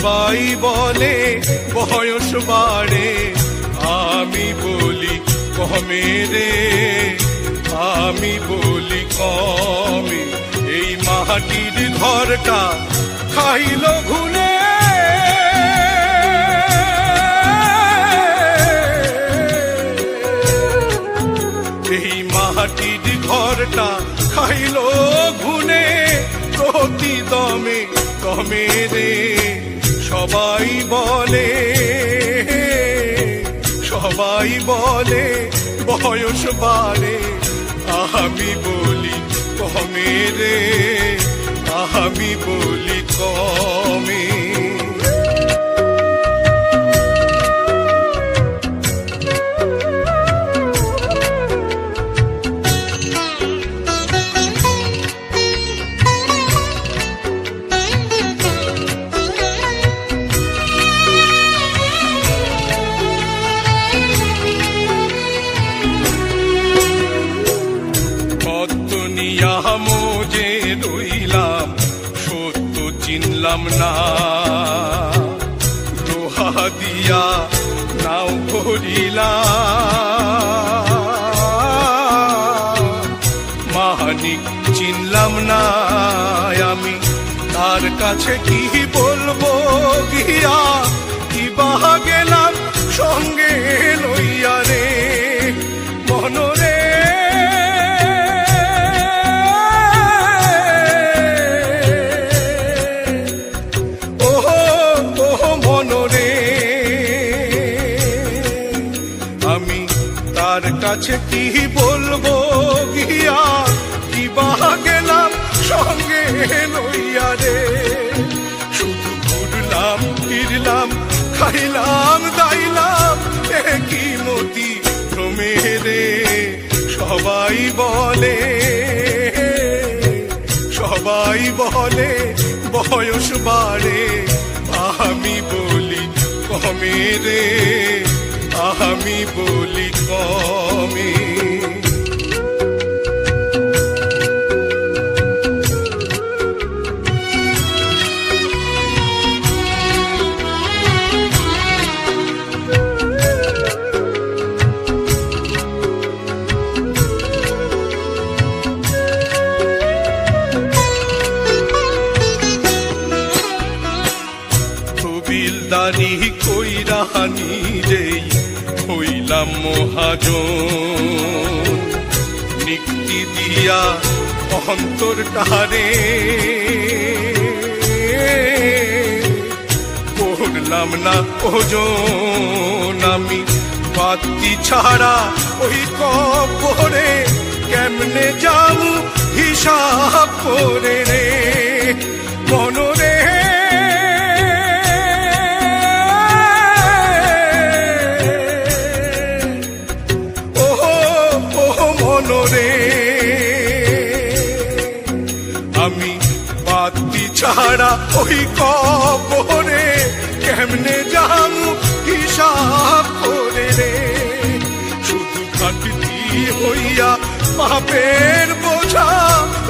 সবাই বলে বয়স বাড়ে, আমি বলি কমে রে, আমি বলি কমে। এই মাটির ঘরটা খাইল ঘুনে, এই মাটির ঘরটা খাইল ঘুনে, প্রতি দমে কমে রে। সবাই বলে, সবাই বলে বয়স বাড়ে, আমি বলি কমে রে, আমি বলি কমে। মোজে রইলাম, সত্য চিনলাম না, লোহা দিয়া নাও ভরিলাম, মানিক চিনলাম না আমি, তার কাছে কি বলবো গিয়া, কি বাহা গেলাম সঙ্গে লইয়া রে, মনরে কাছে কি বলবো গিয়া, কি বাহা গেলাম সঙ্গে লইয়া রে। শুধু ঘুরলাম ফিরলাম, খাইলাম দাইলাম, কি মতি ভ্রমে রে। সবাই বলে, সবাই বলে বয়স বাড়ে, আমি বলি কমে রে, আমি বলি কমে। কবিলদারি কইরা নিজেই হইলাম মহাজন, নিক্তি দিয়া অন্তর টারে করলাম না ওজন, আমি পাতি ছাড়া ওই কবরে কেমনে যাবো হিসাব করে রে, মনরে আমি পাতি ছাড়া ওই কবরে কেমনে যাবো হিসাব করে রে। শুধু ঘাটতি হইয়া পাপের বোঝা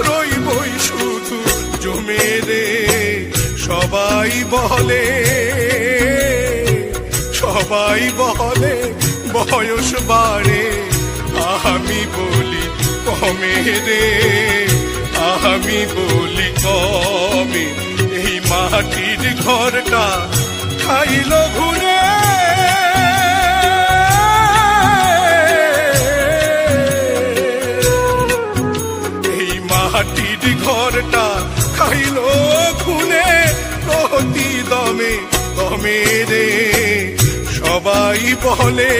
রইবই শুধু জমে রে। সবাই বলে, সবাই বলে বয়স বাড়ে, আমি বলি কমে রে, আমি বলি কমে। এই মাটির ঘরটা খাইল ঘুরে, এই মাটির ঘরটা খাইল ঘুরে, প্রতি দমে দমে রে। সবাই বলে,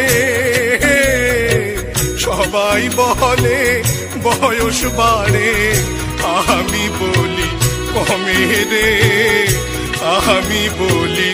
সবাই বলে বয়স বাড়ে, আমি বলি কমে রে, আমি বলি